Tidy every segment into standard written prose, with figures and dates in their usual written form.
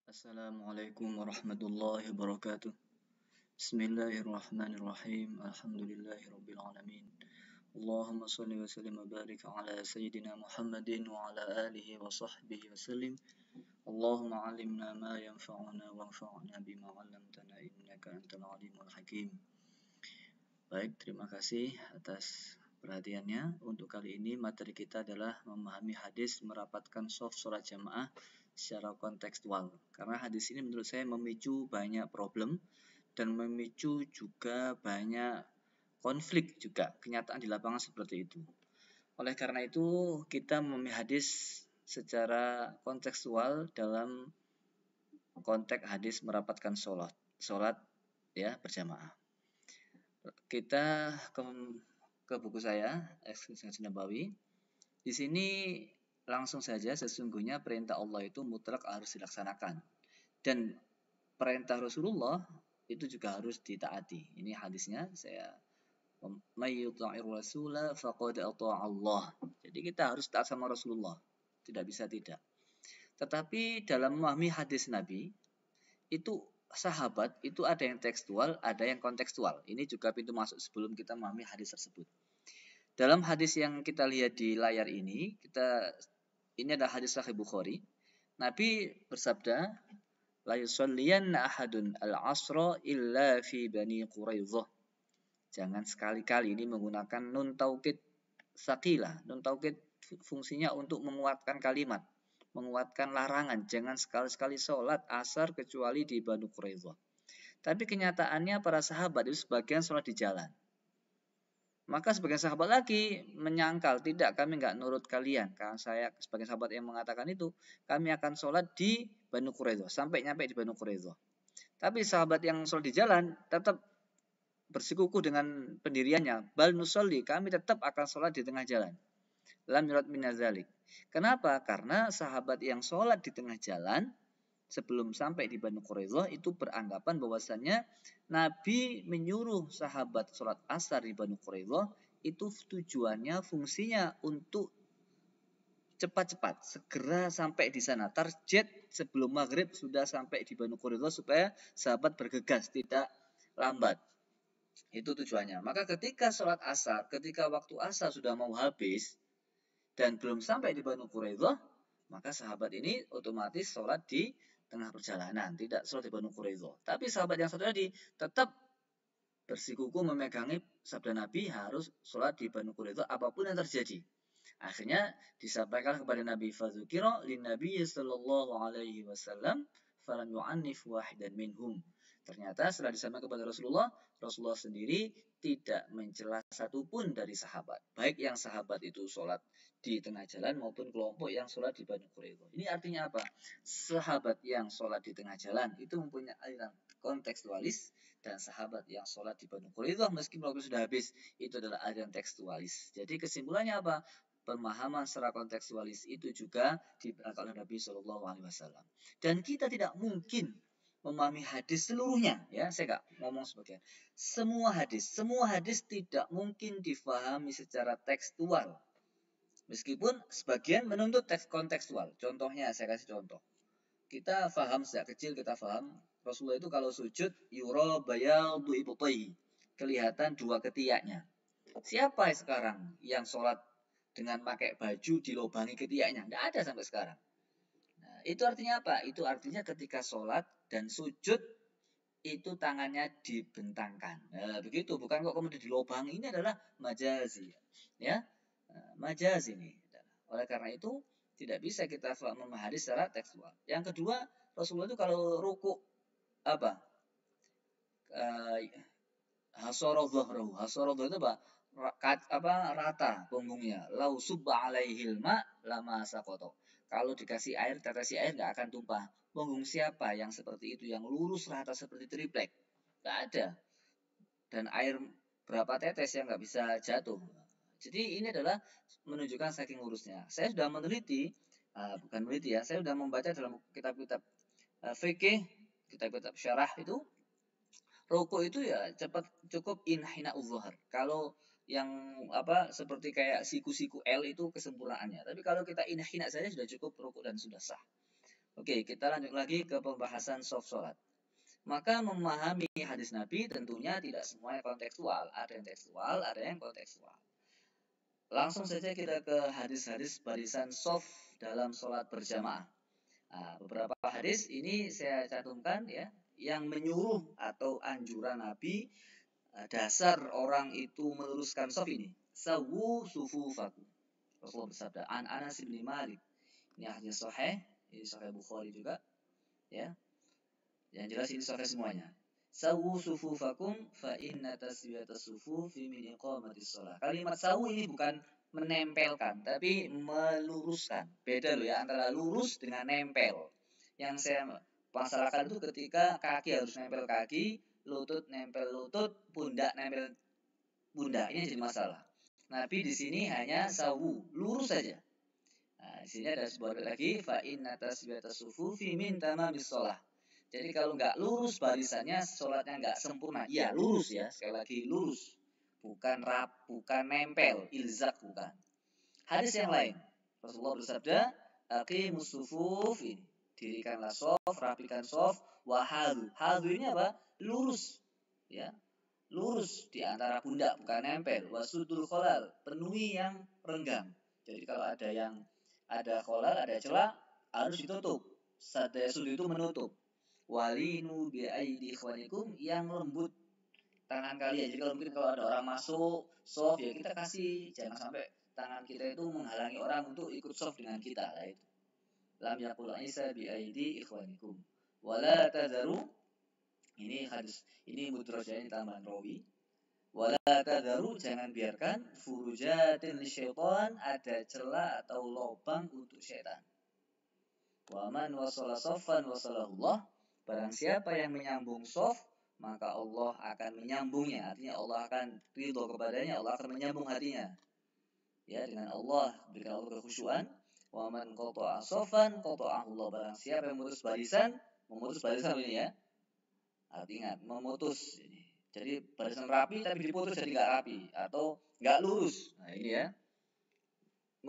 Assalamualaikum warahmatullahi wabarakatuh. Bismillahirrahmanirrahim. Alhamdulillahirabbil alamin. Allahumma shalli wa sallim wa barik ala sayyidina Muhammadin wa ala alihi wa sahbihi wa sallim. Allahumma 'allimna ma yanfa'una wanfa'na bima 'allamtana innaka antal alimul hakim. Baik, terima kasih atas perhatiannya. Untuk kali ini materi kita adalah memahami hadis merapatkan shaf sholat jamaah secara kontekstual. Karena hadis ini menurut saya memicu banyak problem dan memicu juga banyak konflik juga. Kenyataan di lapangan seperti itu. Oleh karena itu kita memahami hadis secara kontekstual dalam konteks hadis merapatkan sholat ya berjamaah. Kita ke buku saya, Eksekusi Nabawi. Di sini langsung saja sesungguhnya perintah Allah itu mutlak harus dilaksanakan. Dan perintah Rasulullah itu juga harus ditaati. Ini hadisnya saya may yuti'ir rasula faqad ata'a Allah. Jadi kita harus taat sama Rasulullah. Tidak bisa tidak. Tetapi dalam memahami hadis Nabi itu sahabat itu ada yang tekstual, ada yang kontekstual. Ini juga pintu masuk sebelum kita memahami hadis tersebut. Dalam hadis yang kita lihat di layar ini, ini adalah hadis Sahih Bukhari. Nabi bersabda, la yusalliyanna ahadun al-'asra illa fi Bani Quraidzah. Jangan sekali-kali ini menggunakan nun taukid saqilah. Nun taukid fungsinya untuk menguatkan kalimat, menguatkan larangan. Jangan sekali-sekali sholat asar kecuali di Banu Quraidzah. Tapi kenyataannya para sahabat itu sebagian sholat di jalan. Maka sebagian sahabat lagi menyangkal, tidak, kami nggak nurut kalian. Karena saya sebagai sahabat yang mengatakan itu, kami akan sholat di Banu Quraidzah, sampai nyampe di Banu Quraidzah. Tapi sahabat yang sholat di jalan tetap bersikukuh dengan pendiriannya. Bal nusolli, kami tetap akan sholat di tengah jalan. Lam yurad minazalik. Kenapa? Karena sahabat yang sholat di tengah jalan sebelum sampai di Banu Quraidzah itu beranggapan bahwasannya Nabi menyuruh sahabat sholat asar di Banu Quraidzah itu tujuannya, fungsinya untuk cepat-cepat segera sampai di sana. Target sebelum maghrib sudah sampai di Banu Quraidzah supaya sahabat bergegas, tidak lambat. Itu tujuannya. Maka ketika sholat asar, ketika waktu asar sudah mau habis dan belum sampai di Banu Quraidzah, maka sahabat ini otomatis sholat di tengah perjalanan, tidak sholat di Banu Quraidzah. Tapi sahabat yang satu tadi tetap bersikukuh memegangi sabda Nabi harus sholat di Banu Quraidzah apapun yang terjadi. Akhirnya disampaikan kepada Nabi fadzukira lin Nabi sallallahu alaihi wasallam falam yu'annif wahidan minhum. Ternyata setelah disampaikan kepada Rasulullah, Rasulullah sendiri tidak mencela satupun dari sahabat. Baik yang sahabat itu sholat di tengah jalan maupun kelompok yang sholat di Banu Quraidzah. Ini artinya apa? Sahabat yang sholat di tengah jalan itu mempunyai aliran kontekstualis, dan sahabat yang sholat di Banu Quraidzah meskipun waktu sudah habis itu adalah aliran tekstualis. Jadi kesimpulannya apa? Pemahaman secara kontekstualis itu juga diberangkat oleh Nabi Shallallahu Alaihi Wasallam. Dan kita tidak mungkin memahami hadis seluruhnya, ya saya nggak ngomong sebagian. Semua hadis tidak mungkin difahami secara tekstual. Meskipun sebagian menuntut teks kontekstual. Contohnya saya kasih contoh. Kita faham sejak kecil, kita faham Rasulullah itu kalau sujud yura bayadu ibtayhi, kelihatan dua ketiaknya. Siapa sekarang yang sholat dengan pakai baju dilobangi ketiaknya? Tidak ada sampai sekarang. Nah, itu artinya apa? Itu artinya ketika sholat dan sujud itu tangannya dibentangkan. Nah, begitu, bukan kok kemudian dilobangi. Ini adalah majazi, ya, majazi ini. Oleh karena itu tidak bisa kita memahami hadis secara tekstual. Yang kedua, Rasulullah itu kalau ruku apa? Hasara dhahrahu. Hasara itu apa? Rata punggungnya. Lau subba alaihil ma lama sakoto. Kalau dikasih air, tetes air nggak akan tumpah. Punggung siapa yang seperti itu, yang lurus rata seperti triplek? Nggak ada. Dan air berapa tetes yang nggak bisa jatuh. Jadi ini adalah menunjukkan saking lurusnya. Saya sudah meneliti, bukan meneliti ya, saya sudah membaca dalam kitab-kitab fikih, kitab-kitab syarah itu, ruku itu ya cukup inhina uzhar. Kalau yang seperti kayak siku-siku L itu kesempurnaannya. Tapi kalau kita inhina saja sudah cukup ruku dan sudah sah. Oke, kita lanjut lagi ke pembahasan soft sholat. Maka memahami hadis Nabi tentunya tidak semuanya kontekstual. Ada yang tekstual, ada yang kontekstual. Langsung saja kita ke hadis-hadis barisan soft dalam sholat berjamaah. Nah, beberapa hadis ini saya cantumkan ya, yang menyuruh atau anjuran Nabi dasar orang itu meluruskan soft ini. Sawu sufufakum. Rasulullah bersabda, An Anas bin Malik. Ini hadis sahih, ini sahih Bukhari juga, ya. Yang jelas ini sahih semuanya. Sawu sufufakum fa inna taswiyatas sufufi min iqamatis shalah. Kalimat sawu ini bukan menempelkan, tapi meluruskan. Beda loh ya antara lurus dengan nempel. Yang saya masalahkan itu ketika kaki harus nempel kaki, lutut nempel lutut, pundak nempel pundak. Ini jadi masalah. Nabi di sini hanya sawu, lurus saja. Nah, di sini ada sebuah lagi fa inna taswiyatas sufufi min tamamis shalah. Jadi kalau nggak lurus barisannya, sholatnya nggak sempurna. Iya lurus ya, sekali lagi lurus, bukan bukan nempel, ilzak bukan. Hadis yang lain, Rasulullah bersabda, aqimus sufuf ini, dirikanlah sof, rapikan sof, wahadu. Hadu ini apa? Lurus, ya, lurus di antara pundak, bukan nempel. Wasudul kholal, penuhi yang renggang. Jadi kalau ada kholal, ada celah, harus ditutup. Sadaya sudut itu menutup. Walinu bi aidi ikhwanikum, yang lembut tangan kalian. Jadi kalau mungkin kalau ada orang masuk soft ya kita kasih, jangan sampai tangan kita itu menghalangi orang untuk ikut soft dengan kita lah itu. Lam yaqul Isa bi aidi ikhwanikum wala tadharu, ini hadis ini mudrajah, ini tambahan rawi. Wala tadharu, jangan biarkan furujatin lisyaitan, ada celah atau lubang untuk syaitan. Waman wasala soffan wasalahullah, barang siapa yang menyambung soft, maka Allah akan menyambungnya. Artinya Allah akan ridho kepadanya, Allah akan menyambung hatinya. Ya, dengan Allah, berikan Allah kekhusyuan. Waman qata'a soffan qata'ahullah, barang siapa yang memutus barisan ini ya. Artinya memutus ini. Jadi barisan rapi tapi diputus jadi nggak rapi atau nggak lurus. Nah ini ya.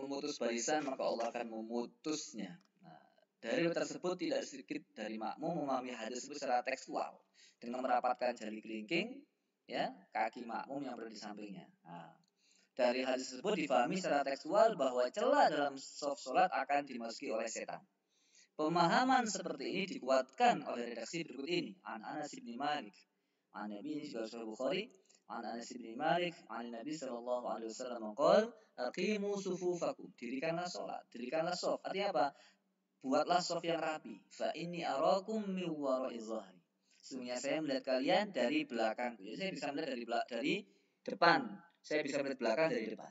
Memutus barisan maka Allah akan memutusnya. Dari tersebut tidak sedikit dari makmum memahami hadis tersebut secara tekstual dengan merapatkan jari kelingking, ya, kaki makmum yang berada di sampingnya. Nah, dari hadis tersebut difahami secara tekstual bahwa celah dalam sholat akan dimasuki oleh setan. Pemahaman seperti ini dikuatkan oleh redaksi berikut ini. An Anas bin Malik, an Nabi, ini juga Sahih Bukhari. An Anas bin Malik, an Nabi sallallahu alaihi wasallam qol, aqimu sufufakum, dirikanlah sholat, dirikanlah shaf. Artinya apa? Buatlah soft yang rapi. Fa inni arakum min wara'i zahri. Sesungguhnya saya melihat kalian dari belakangku. Jadi saya bisa melihat dari depan. Saya bisa melihat belakang dari depan.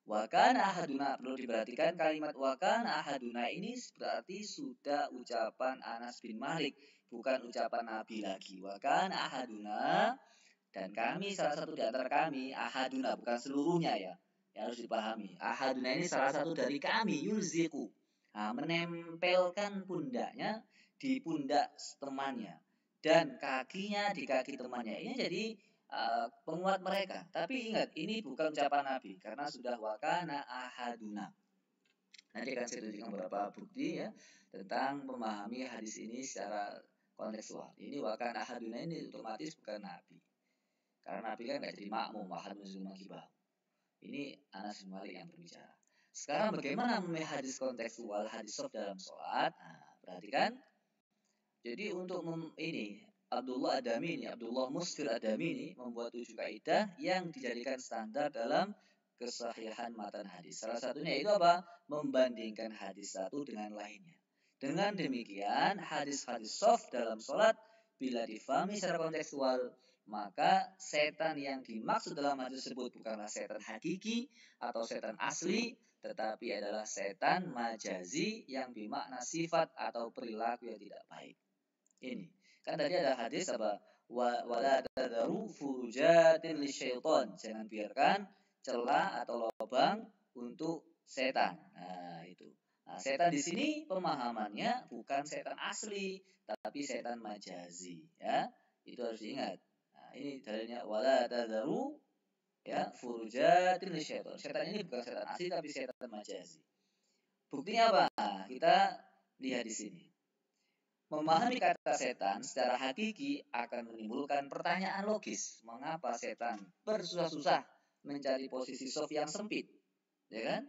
Wa kana ahaduna, perlu diperhatikan kalimat wa kana ahaduna ini berarti sudah ucapan Anas bin Malik, bukan ucapan Nabi lagi. Wa kana ahaduna, dan kami salah satu di antara kami, ahaduna bukan seluruhnya ya. Ya harus dipahami. Ahaduna ini salah satu dari kami, yulziku. Nah, menempelkan pundaknya di pundak temannya dan kakinya di kaki temannya. Ini jadi penguat mereka. Tapi ingat, ini bukan ucapan Nabi karena sudah wakana ahaduna. Nanti akan saya tunjukkan beberapa bukti ya tentang memahami hadis ini secara kontekstual. Ini wakana ahaduna ini otomatis bukan Nabi. Karena Nabi kan nggak jadi makmum, ahadun zulmakibah. Ini Anas bin Malik yang berbicara. Sekarang bagaimana memahami hadis kontekstual, hadis soft dalam sholat? Nah, perhatikan. Jadi untuk ini Abdullah Musfir Adami ini membuat 7 kaidah yang dijadikan standar dalam kesahihan matan hadis. Salah satunya itu apa? Membandingkan hadis satu dengan lainnya. Dengan demikian, hadis-hadis soft dalam sholat bila difahami secara kontekstual, maka setan yang dimaksud dalam hadis tersebut bukanlah setan hakiki atau setan asli, tetapi adalah setan majazi yang bermakna sifat atau perilaku yang tidak baik. Ini kan tadi ada hadis apa? Wala tadharu furujatin lisyaitan, jangan biarkan celah atau lubang untuk setan. Nah, itu. Nah, setan di sini pemahamannya bukan setan asli, tapi setan majazi, ya. Itu harus diingat. Nah, ini dalilnya wala tadharu ya furujatin lisyaitan. Setan ini bukan setan asli tapi setan majazi. Buktinya apa? Kita lihat di sini. Memahami kata setan secara hakiki akan menimbulkan pertanyaan logis. Mengapa setan bersusah-susah mencari posisi soft yang sempit? Ya kan?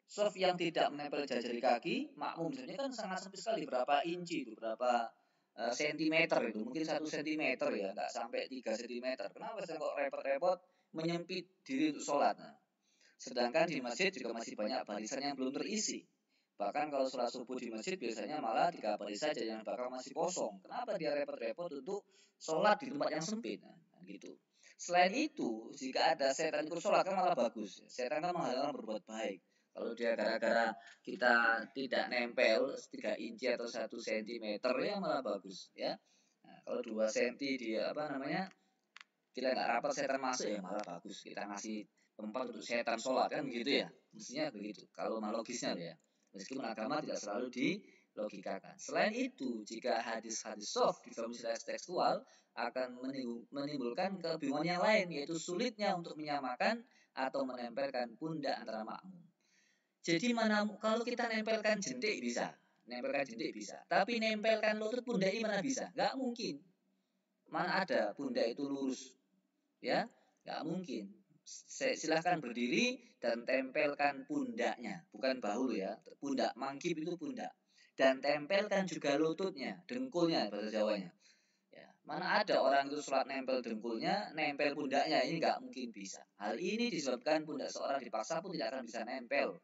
Soft yang tidak menempel jari kaki, makmum misalnya kan sangat sempit sekali, berapa inci itu, berapa sentimeter itu, mungkin 1 sentimeter ya, nggak sampai 3 sentimeter. Kenapa saya kok repot-repot menyempit diri untuk sholat? Nah, sedangkan di masjid juga masih banyak barisan yang belum terisi. Bahkan kalau sholat subuh di masjid biasanya malah 3 baris saja yang bakal masih kosong. Kenapa dia repot-repot untuk sholat di tempat yang sempit? Nah, gitu. Selain itu, jika ada setan ikut sholat kan malah bagus. Setan kan menghalalkan berbuat baik. Kalau dia gara-gara kita tidak nempel 3 inci atau 1 sentimeter ya malah bagus ya. Nah, kalau 2 senti dia kita nggak rapat setan masuk ya malah bagus. Kita ngasih tempat untuk setan sholat kan begitu ya. Mestinya begitu. Kalau logisnya ya. Meskipun agama tidak selalu dilogikakan. Selain itu, jika hadis-hadis soft di dalam istilah tekstual akan menimbulkan kebingungan yang lain, yaitu sulitnya untuk menyamakan atau menempelkan pundak antara makmum. Jadi kalau kita nempelkan jentik bisa, tapi nempelkan lutut pundak ini mana bisa? Nggak mungkin. Mana ada pundak itu lurus, ya? Nggak mungkin. Silahkan berdiri dan tempelkan pundaknya, bukan bahu ya, pundak, mangkip itu pundak, dan tempelkan juga lututnya, dengkulnya bahasa Jawanya. Ya, mana ada orang itu sholat nempel dengkulnya, nempel pundaknya, ini nggak mungkin bisa. Hal ini disebabkan pundak seorang dipaksa pun tidak akan bisa nempel.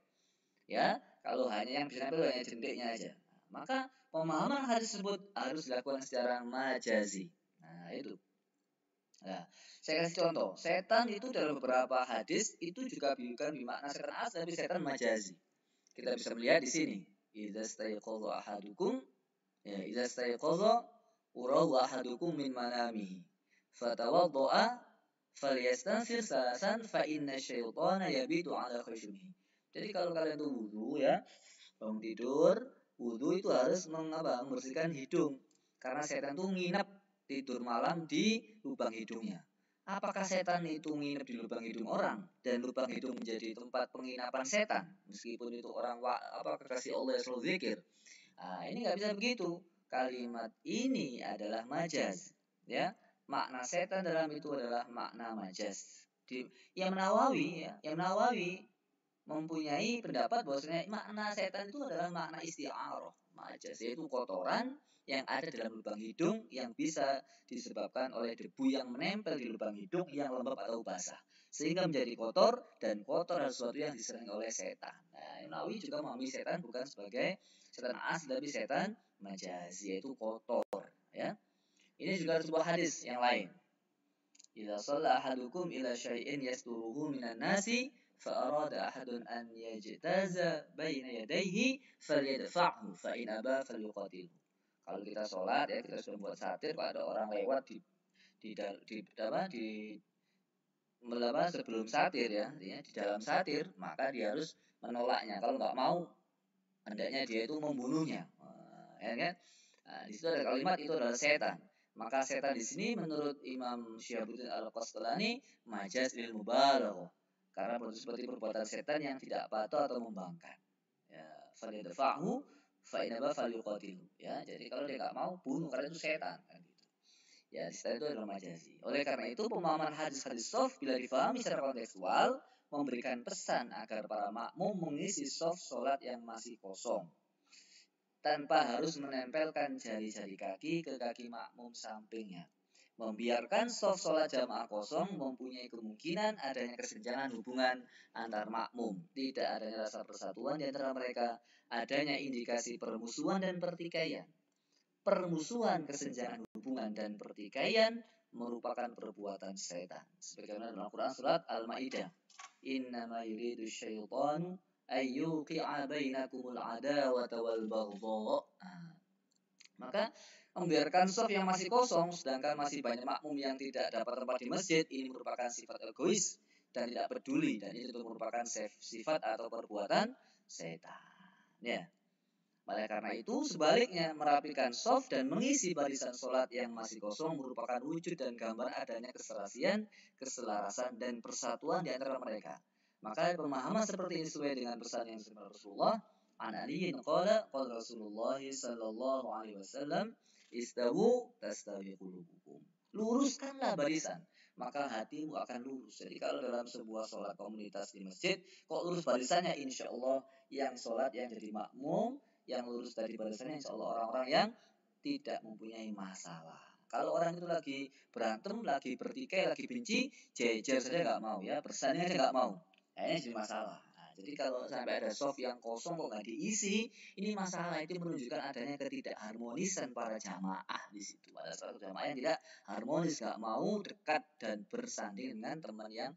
Ya, kalau hanya yang bisa nempel hanya jentiknya aja. Maka pemahaman hadis tersebut harus dilakukan secara majazi. Nah, itu. Nah, saya kasih contoh. Setan itu dalam beberapa hadis itu juga bukan bermakna setan asli, tapi setan majazi. Kita bisa melihat di sini. Idza stayqadha ahadukum, ya, idza stayqadha urahu ahadukum min manamihi. Fatawadda'a falyastanfir salasan fa inna syaitana yabitu ala khushumihi. Jadi kalau kalian tuh wudu ya, bangun tidur, wudu itu harus membersihkan hidung. Karena setan tuh nginep tidur malam di lubang hidungnya. Apakah setan itu nginep di lubang hidung orang dan lubang hidung menjadi tempat penginapan setan meskipun itu orang kekasih Allah yang selalu zikir? Nah, ini nggak bisa begitu. Kalimat ini adalah majaz, ya. Makna setan dalam itu adalah makna majaz. Yang Nawawi mempunyai pendapat bahwasanya makna setan itu adalah makna isti'arah, majaz, yaitu kotoran yang ada dalam lubang hidung yang bisa disebabkan oleh debu yang menempel di lubang hidung yang lembab atau basah sehingga menjadi kotor, dan kotor adalah sesuatu yang diserang oleh setan. Nah, Nawawi juga memahami setan bukan sebagai setan asli tapi setan majaz, yaitu kotor, ya. Ini juga sebuah hadis yang lain. Idza shalla ahadukum ila syai'in yasturuhu minan nasi فأراد أحد أن يجتاز بين يديه فليدفعه فإن أبى فليقاتله. Kalau kita sholat ya, kita sudah buat satir, kalau ada orang lewat sebelum satir ya, di dalam satir, maka dia harus menolaknya. Kalau nggak mau, hendaknya dia itu membunuhnya. Ya kan? Nah, di situ ada kalimat itu adalah setan. Maka setan di sini menurut Imam Syihabuddin Al-Qasqalani majaz lil mubalaghah. Karena seperti perbuatan setan yang tidak patuh atau membangkang. Ya, falidafa'hu fa inaba falyuqatilu. Ya, jadi kalau dia nggak mau bunuh karena itu setan kan gitu. Ya, setan itu adalah majazi. Oleh karena itu pemahaman hadis-hadis soft bila difahami secara kontekstual memberikan pesan agar para makmum mengisi soft sholat yang masih kosong tanpa harus menempelkan jari-jari kaki ke kaki makmum sampingnya. Membiarkan soft sholat jamaah kosong mempunyai kemungkinan adanya kesenjangan hubungan antar makmum, tidak adanya rasa persatuan di antara mereka, adanya indikasi permusuhan dan pertikaian. Permusuhan, kesenjangan hubungan dan pertikaian merupakan perbuatan setan. Sebagaimana dalam Al-Quran surat Al-Maidah, innama yuridu syaitanu ayyuqi'a bainakumul adawata wal baghdha. Maka membiarkan soft yang masih kosong sedangkan masih banyak makmum yang tidak dapat tempat di masjid, ini merupakan sifat egois dan tidak peduli, dan itu merupakan sifat atau perbuatan setan, ya. Oleh karena itu sebaliknya merapikan soft dan mengisi barisan sholat yang masih kosong merupakan wujud dan gambar adanya keserasian, keselarasan dan persatuan di antara mereka. Maka pemahaman seperti ini sesuai dengan pesan yang disebut Rasulullah An Aliyin qala qala Rasulullah sallallahu alaihi wasallam istawu tastawi qulubukum. Luruskanlah barisan, maka hatimu akan lurus. Jadi kalau dalam sebuah sholat komunitas di masjid, kok lurus barisannya, insya Allah yang sholat yang jadi makmum, yang lurus dari barisannya insya Allah orang-orang yang tidak mempunyai masalah. Kalau orang itu lagi berantem, lagi bertikai, lagi benci, jejer saja nggak mau ya, bersanding aja nggak mau. Nah, ini jadi masalah. Nah, jadi kalau sampai ada soft yang kosong kok nggak diisi, ini masalah. Itu menunjukkan adanya ketidakharmonisan para jamaah di situ. Ada satu jamaah yang tidak harmonis, nggak mau dekat dan bersanding dengan teman yang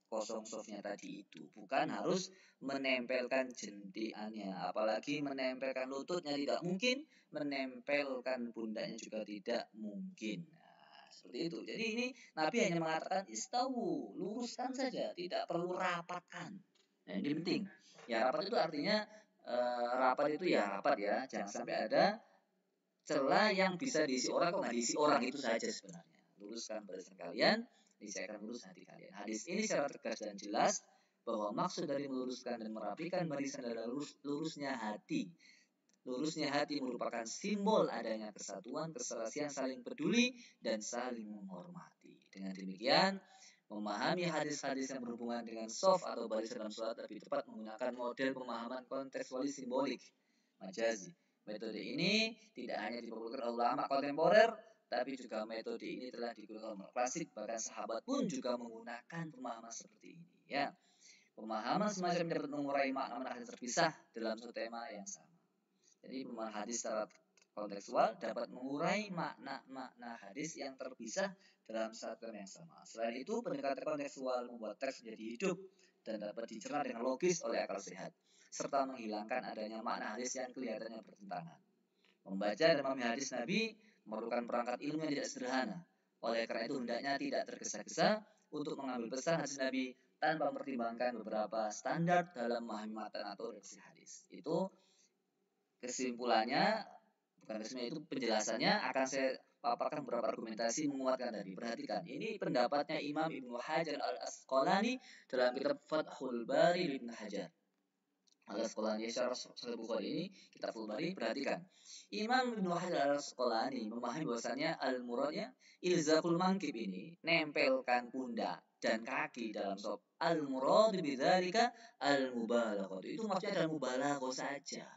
kosong softnya tadi itu. Bukan harus menempelkan jentiannya, apalagi menempelkan lututnya tidak mungkin, menempelkan pundaknya juga tidak mungkin. Nah, seperti itu. Jadi ini Nabi hanya mengatakan istawu, luruskan saja, tidak perlu rapatkan. Nah, ini penting. Ya, rapat itu artinya rapat itu ya rapat ya, jangan sampai ada celah yang bisa diisi orang kok nggak diisi orang, itu saja sebenarnya. Luruskan barisan kalian, niscaya akan lurus hati kalian. Hadis ini secara tegas dan jelas bahwa maksud dari meluruskan dan merapikan barisan adalah lurusnya hati. Lurusnya hati merupakan simbol adanya kesatuan, keserasian, saling peduli, dan saling menghormati. Dengan demikian, memahami hadis-hadis yang berhubungan dengan soft atau barisan dalam sholat lebih tepat menggunakan model pemahaman kontekstualis simbolik, majazi. Metode ini tidak hanya dipopulerkan oleh ulama kontemporer, tapi juga metode ini telah digunakan oleh klasik, bahkan sahabat pun juga menggunakan pemahaman seperti ini. Ya, pemahaman semacam ini dapat mengurai makna hadis terpisah dalam satu tema yang sama. Jadi pemahaman hadis secara kontekstual dapat mengurai makna-makna hadis yang terpisah dalam satu yang sama. Selain itu, pendekatan kontekstual membuat teks menjadi hidup dan dapat dicerna dengan logis oleh akal sehat, serta menghilangkan adanya makna hadis yang kelihatannya bertentangan. Membaca dan memahami hadis Nabi memerlukan perangkat ilmu yang tidak sederhana. Oleh karena itu, hendaknya tidak tergesa-gesa untuk mengambil pesan hadis Nabi tanpa mempertimbangkan beberapa standar dalam memahami matan atau redaksi hadis. Itu kesimpulannya, bukan kesimpulannya, itu penjelasannya akan saya paparkan beberapa argumentasi menguatkan tadi. Perhatikan, ini pendapatnya Imam Ibnu Hajar al-Asqalani dalam kitab Fathul Bari Ibnu Hajar al-Asqalani syarah Sahih Bukhari ini, kitab Fathul Bari. Perhatikan, Imam Ibnu Hajar al-Asqalani memahami bahwasanya al-muradnya ilzaqul mankib ini, nempelkan pundak dan kaki dalam sop. Al-murad bidzalika al-mubalaghah. Itu maksudnya adalah mubalaghah saja.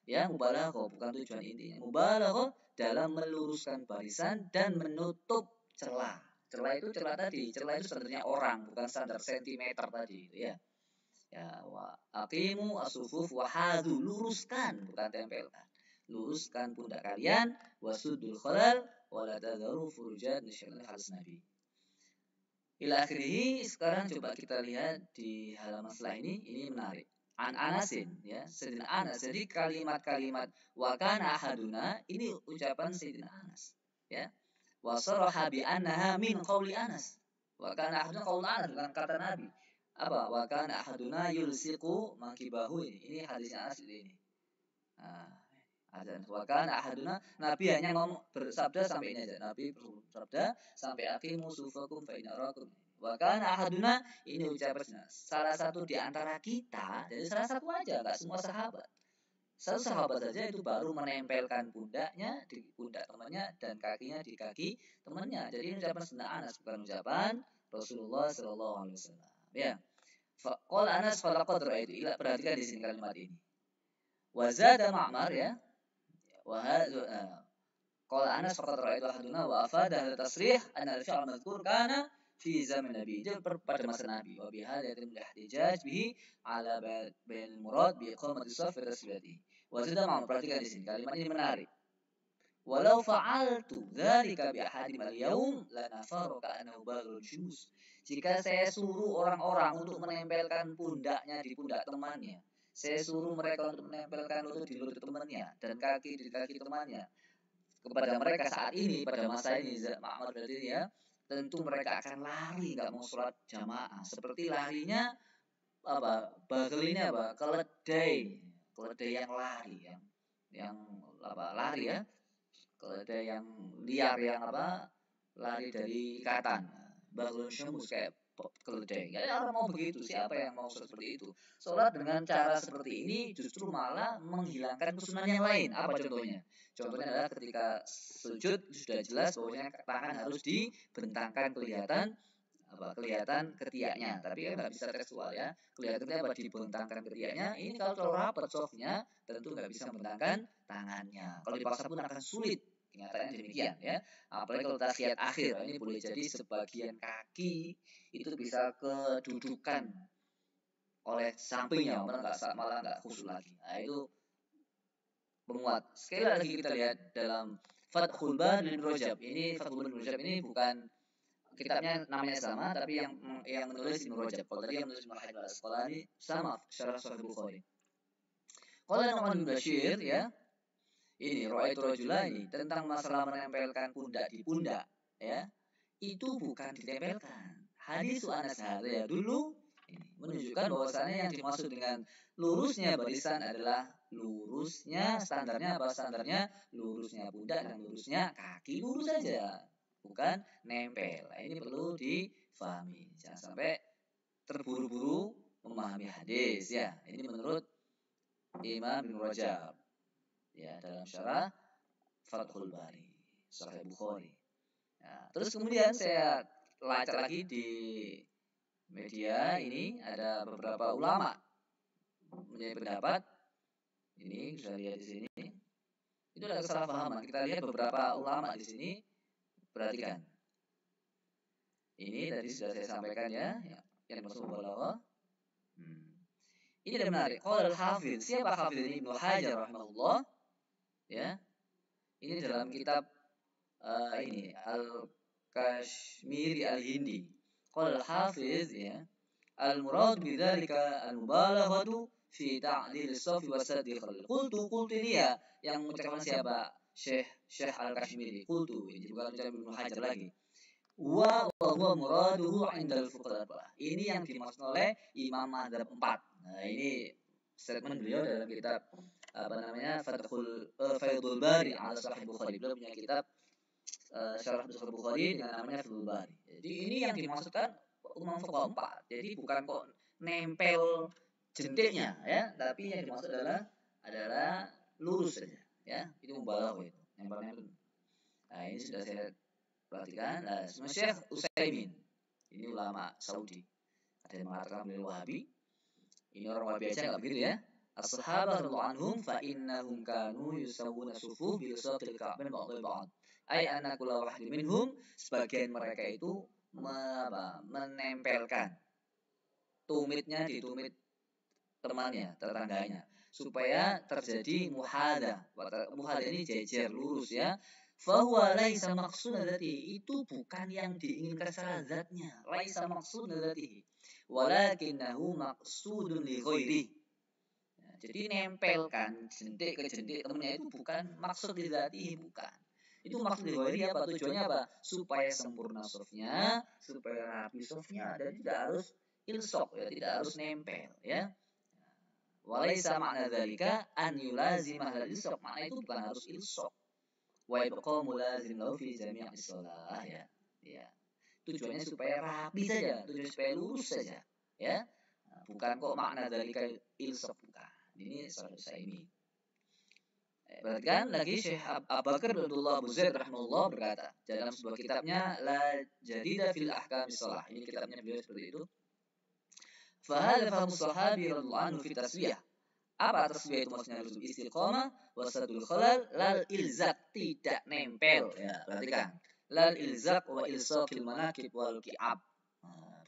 Ya, mubalaghah bukan tujuan intinya. Mubalaghah dalam meluruskan barisan dan menutup celah. Celah itu celah tadi, celah itu standarnya orang, bukan standar sentimeter tadi itu ya. Ya, wa aqimu as-sufuf wa hadu, luruskan bukan tempelkan. Luruskan pundak kalian, wasudul khalal wa la tadharu furujat nasyallah hadis Nabi. Ila akhirih. Sekarang coba kita lihat di halaman setelah ini menarik. An Anasin, ya, Sayyidina Anas. Jadi kalimat-kalimat wa kana ahaduna ini ucapan Sayyidina Anas, ya. Wa saraha bi annaha min qauli Anas. Wa kana ahaduna qaul Anas, bukan kata Nabi. Apa? Wa kana ahaduna yulsiqu mankibahu, ini hadisnya Anas ini. Nah, wa kana ahaduna, Nabi hanya ngomong bersabda sampai ini aja. Nabi bersabda sampai aqimu sufakum fa inna arakum. Wa kana ahaduna, ini ucapan salah satu di antara kita, jadi salah satu aja, enggak semua sahabat. Satu sahabat saja itu baru menempelkan pundaknya di pundak temannya dan kakinya di kaki temannya. Jadi ini ucapan Sayyidina Anas, bukan ucapan Rasulullah sallallahu alaihi wasallam. Ya. Qala Anas fala qad ra'aitu. Perhatikan di sini kalimat ini. Wa zada Ma'mar, ya. Wa qala Anas faqad ra'aitu ahaduna wa afada hadha tasrih anna al-fi'l madhkur kana fi zaman Nabi, itu pada masa Nabi. Wa bihadza yatim ihtijaj bihi ala bayan murad bi iqamati shaf fi tasbihati. Wa zada Ma'mar, perhatikan di sini kalimat ini menarik. Walau fa'altu dzalika bi ahadim al-yaum la nafaraka annahu baghul jus. Jika saya suruh orang-orang untuk menempelkan pundaknya di pundak temannya, saya suruh mereka untuk menempelkan lutut di lutut temannya dan kaki di kaki temannya, kepada mereka saat ini, pada masa ini, Ma'mar berarti ya, tentu mereka akan lari, nggak mau sholat jamaah. Seperti larinya apa? Bagelinya apa? Keledai yang lari, yang apa? Lari ya. Keledai yang liar, yang apa? Lari dari ikatan. Bagul syamus, kayak keledai. Gak ada orang mau begitu. Siapa yang mau seperti itu? Sholat dengan cara seperti ini justru malah menghilangkan kesunahan yang lain. Apa contohnya? Contohnya adalah ketika sujud sudah jelas bahwasanya tangan harus dibentangkan kelihatan ketiaknya, tapi kan nggak bisa tekstual ya, kelihatan apa dibentangkan ketiaknya. Ini kalau terlalu rapat softnya tentu nggak bisa membentangkan tangannya, kalau dipaksa pun akan sulit. Kenyataannya demikian ya, apalagi kalau tasyiat akhir ini boleh jadi sebagian kaki itu bisa kedudukan oleh sampingnya, malah nggak khusyuk lagi. Nah itu menguat. Sekali lagi kita lihat dalam Fathul Bari bin Rajab. Ini Fathul Bari bin Rajab ini bukan kitabnya namanya sama, tapi yang menulis Ibnu Rajab. Kalau tadi yang menulis Ibnu Hajar al-Asqalani sama syarah Sahih Bukhari. Kalau Nu'man bin Bashir ya, ini Ra'aitu rajulaini tentang masalah menempelkan pundak di pundak ya, itu bukan ditempelkan. Hadis Anas ya dulu ini menunjukkan bahwasannya yang dimaksud dengan lurusnya barisan adalah lurusnya standarnya apa? Standarnya lurusnya pundak dan lurusnya kaki, lurus saja, bukan nempel. Nah, ini perlu difahami. Jangan sampai terburu-buru memahami hadis ya. Ini menurut Imam Ibnu Rajab ya dalam syarah Fathul Bari Sahih Bukhari. Nah, terus kemudian saya lacak lagi di media ini ada beberapa ulama punya pendapat. Ini bisa lihat di sini. Itu ada kesalahpahaman. Kita lihat beberapa ulama di sini. Perhatikan. Ini tadi sudah saya sampaikan ya, yang dimaksud balaghah. Ini ada menarik. Qala al-Hafiz, siapa Hafiz ini? Ibnu Hajar rahimahullah. Ya. Ini dalam kitab ini Al-Kashmiri Al-Hindi. Qala al-Hafiz ya, al-murad bidzalika al-mubalaghatu fi ta'dil as-saff wa saddi khalal. Qultu ini ya yang mengucapkan siapa? Syekh Al-Kashmiri. Qultu, ini bukan ucapan Ibnu Hajar lagi. Wa huwa muraduhu 'inda al-fuqaha. Ini yang dimaksud oleh Imam Madzhab 4. Nah, ini statement beliau dalam kitab Fathul Bari ala Sahih Bukhari. Beliau punya kitab syarah Sahih Bukhari dengan namanya Fathul Bari. Jadi ini yang dimaksudkan Imam Fuqaha 4. Jadi bukan kok nempel jentiknya ya, tapi yang dimaksud adalah lurus saja ya. Itu mubalaghah itu. Nempel. Nah, ini sudah saya perhatikan. Nah, Syekh Utsaimin ini ulama Saudi. Ada yang mengatakan beliau Wahabi. Ini orang Wahabi aja nggak begitu ya. As-sahabah radhiyallahu anhum fa innahum kanu yusawwuna sufuh bil saqil ka'bain ba'd ba'd. Ai anna kullu wahidin minhum, sebagian mereka itu menempelkan tumitnya di tumit temannya, tetangganya, supaya terjadi muhada. Muhada ini jejer lurus ya. Fahuwa laisa maqsud dzati, itu bukan yang diinginkan secara zatnya. Laisa maqsud dzati, walakinahu maqsudun li ghairi. Jadi nempelkan jentik ke jentik temannya itu bukan maksud li dzati, bukan. Itu maksud li ghairi apa? Tujuannya apa? Supaya sempurna softnya, supaya rapi softnya, dan tidak harus ilsok ya, tidak harus nempel ya. Walaisa makna dzalika an yulazimah al-ilsok, makna itu bukan harus ilsok. Wa yabqa mulazim lahu fi jami'is shalah ya. Ya. Tujuannya supaya rapi saja, tujuannya supaya lurus saja, ya. Bukan kok makna dzalika ilsok, bukan. Ini saya ini. Perhatikan lagi Syekh Abu Bakar bin Abdullah Abu Zaid rahimahullah berkata dalam sebuah kitabnya La Jadida fil Ahkamis Shalah. Ini kitabnya beliau seperti itu. Fa hadza fahmu sahabi radhiyallahu anhu fi tasbiyah. Apa tasbih itu maksudnya? Luzum istiqamah wasadul khalal lal ilzaq, tidak nempel ya. Perhatikan, lal ilzaq wa ilsaqil manakib wal ki'ab.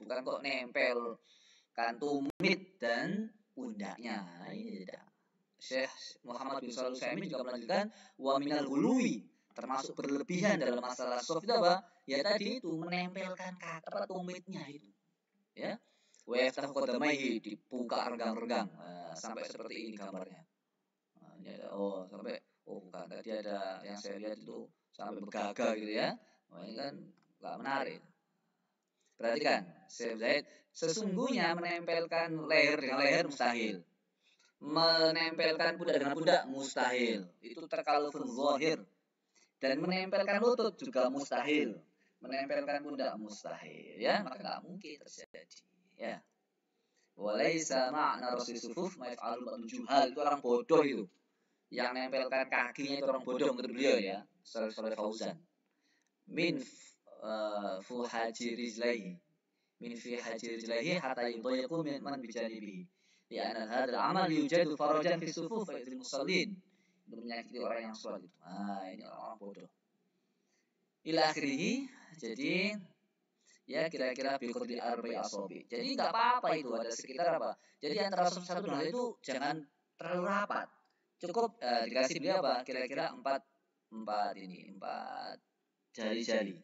Bukan kok nempel kan tumit dan pundaknya. Ini tidak. Syekh Muhammad bin Shalih Al-Utsaimin juga melanjutkan wa minal ghuluwi, termasuk berlebihan dalam masalah soft itu apa? Ya tadi itu menempelkan kata tumitnya itu. Ya. Wa yaftahu qadamaihi, dibuka renggang-renggang. Sampai seperti ini gambarnya. Ini ada bukan tadi ada yang saya lihat itu sampai bergaga gitu ya. Ini kan enggak menarik. Perhatikan, Syekh Zaid, sesungguhnya menempelkan leher dengan leher mustahil. Menempelkan pundak dengan pundak mustahil. Itu terkalufun zahir. Dan menempelkan lutut juga mustahil. menempelkan pun tidak mustahil, ya, maka nggak mungkin terjadi, ya. Walaysa ma'na rasul sufuf ma'if'alul ba'dul juhal, itu orang bodoh itu. Yang nempelkan kakinya itu orang bodoh menurut beliau, ya. Saleh Fauzan. Min fuhaji rijlaihi. Min fi haji rijlaihi hatta yudayyiqu min man bijanibihi. Li'anna hadzal amal yujadu farajan fi sufuf fa idil musallin. Itu menyakiti orang yang sholat itu. Nah, ini orang bodoh. Ila akhirih, jadi ya kira-kira biqadri arba'i asabi. Jadi enggak apa-apa itu ada sekitar apa? Jadi antara satu dan lain itu jangan terlalu rapat. Cukup dikasih dia apa? Kira-kira 4 jari-jari.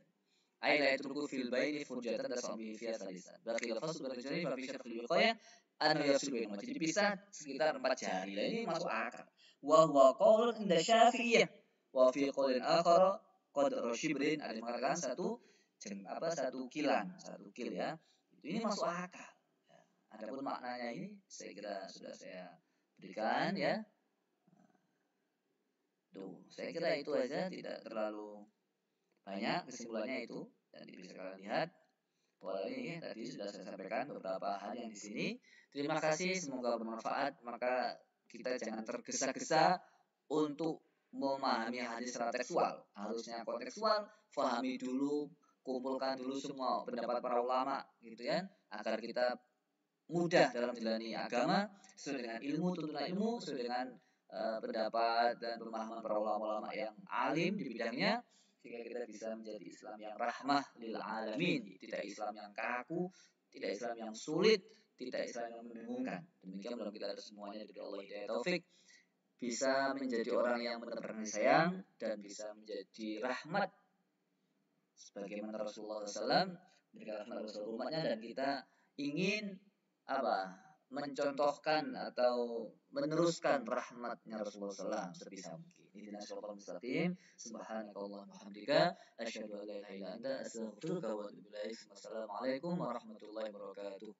Ai la yatruku fil baini furjatan dasabi fi salisan. Baqi lafaz berjari fa fi syarh al-wiqayah an yafsil bainahuma. Jadi bisa sekitar 4 jari. Lah ini masuk akal. Wa huwa qaulun inda Syafi'iyah. Wa fi qaulin akhar qadru shibrin, ada yang mengatakan satu kil ya. Ini masuk akal. Ya. Adapun maknanya ini saya kira sudah saya berikan, ya. Tuh, saya kira itu aja, tidak terlalu banyak kesimpulannya itu, dan bisa kalian lihat pola ini tadi sudah saya sampaikan beberapa hal yang di sini. Terima kasih, semoga bermanfaat. Maka kita jangan tergesa-gesa untuk memahami hadis secara tekstual. Harusnya kontekstual, fahami dulu, kumpulkan dulu semua pendapat para ulama, gitu ya, agar kita mudah dalam menjalani agama sesuai dengan ilmu, tuntunan ilmu, sesuai dengan pendapat dan pemahaman para ulama-ulama yang alim di bidangnya, sehingga kita bisa menjadi Islam yang rahmah lil alamin, tidak Islam yang kaku, tidak Islam yang sulit, tidak Islam yang membingungkan. Demikian mudah kita ada semuanya dari Allah hidayah taufik, bisa menjadi orang yang benar-benar sayang dan bisa menjadi rahmat sebagaimana Rasulullah SAW memberikan rahmat kepada umatnya, dan kita ingin mencontohkan atau meneruskan rahmatnya Rasulullah SAW sebisa mungkin. Ihdinas siratal mustaqim. Subhanakallahumma wa bihamdika asyhadu an la ilaha illa anta astaghfiruka wa atubu ilaik. Wassalamualaikum warahmatullahi wabarakatuh.